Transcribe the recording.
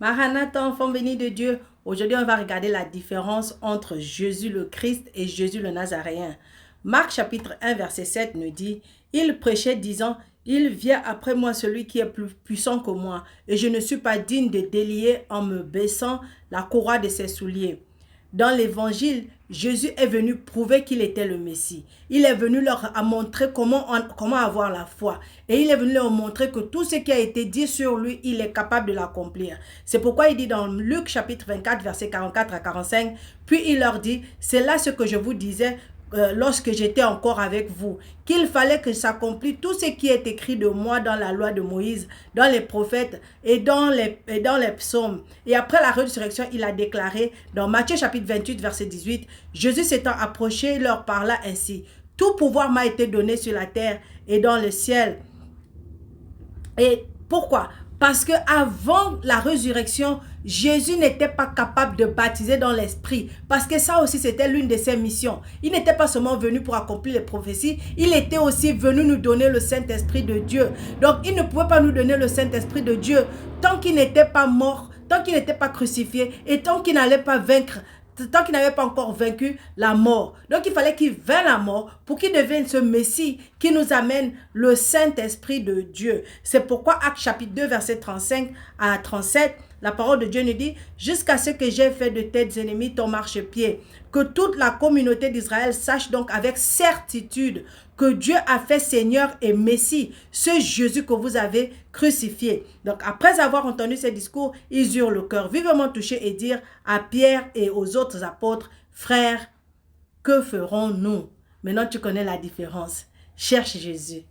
Maranatha, enfant béni de Dieu. Aujourd'hui, on va regarder la différence entre Jésus le Christ et Jésus le Nazaréen. Marc chapitre 1 verset 7 nous dit, « Il prêchait disant, il vient après moi celui qui est plus puissant que moi, et je ne suis pas digne de délier en me baissant la courroie de ses souliers. » Dans l'évangile, Jésus est venu prouver qu'il était le Messie. Il est venu leur montrer comment avoir la foi. Et il est venu leur montrer que tout ce qui a été dit sur lui, il est capable de l'accomplir. C'est pourquoi il dit dans Luc chapitre 24, versets 44 à 45, puis il leur dit, c'est là ce que je vous disais lorsque j'étais encore avec vous, qu'il fallait que s'accomplisse tout ce qui est écrit de moi dans la loi de Moïse, dans les prophètes et dans les psaumes. Et après la résurrection, il a déclaré dans Matthieu chapitre 28, verset 18, Jésus s'étant approché, leur parla ainsi, tout pouvoir m'a été donné sur la terre et dans le ciel. Et pourquoi? Parce que avant la résurrection, Jésus n'était pas capable de baptiser dans l'esprit. Parce que ça aussi, c'était l'une de ses missions. Il n'était pas seulement venu pour accomplir les prophéties, il était aussi venu nous donner le Saint-Esprit de Dieu. Donc, il ne pouvait pas nous donner le Saint-Esprit de Dieu tant qu'il n'était pas mort, tant qu'il n'était pas crucifié et tant qu'il n'allait pas vaincre, tant qu'il n'avait pas encore vaincu la mort. Donc, il fallait qu'il vainque la mort pour qu'il devienne ce Messie qui nous amène le Saint-Esprit de Dieu. C'est pourquoi Actes chapitre 2, verset 35 à 37, la parole de Dieu nous dit, « Jusqu'à ce que j'ai fait de tes ennemis ton marchepied, que toute la communauté d'Israël sache donc avec certitude que Dieu a fait Seigneur et Messie, ce Jésus que vous avez crucifié. » Donc, après avoir entendu ces discours, ils eurent le cœur vivement touché et dirent à Pierre et aux autres apôtres, « Frères, que ferons-nous? » Maintenant, tu connais la différence. Cherche Jésus.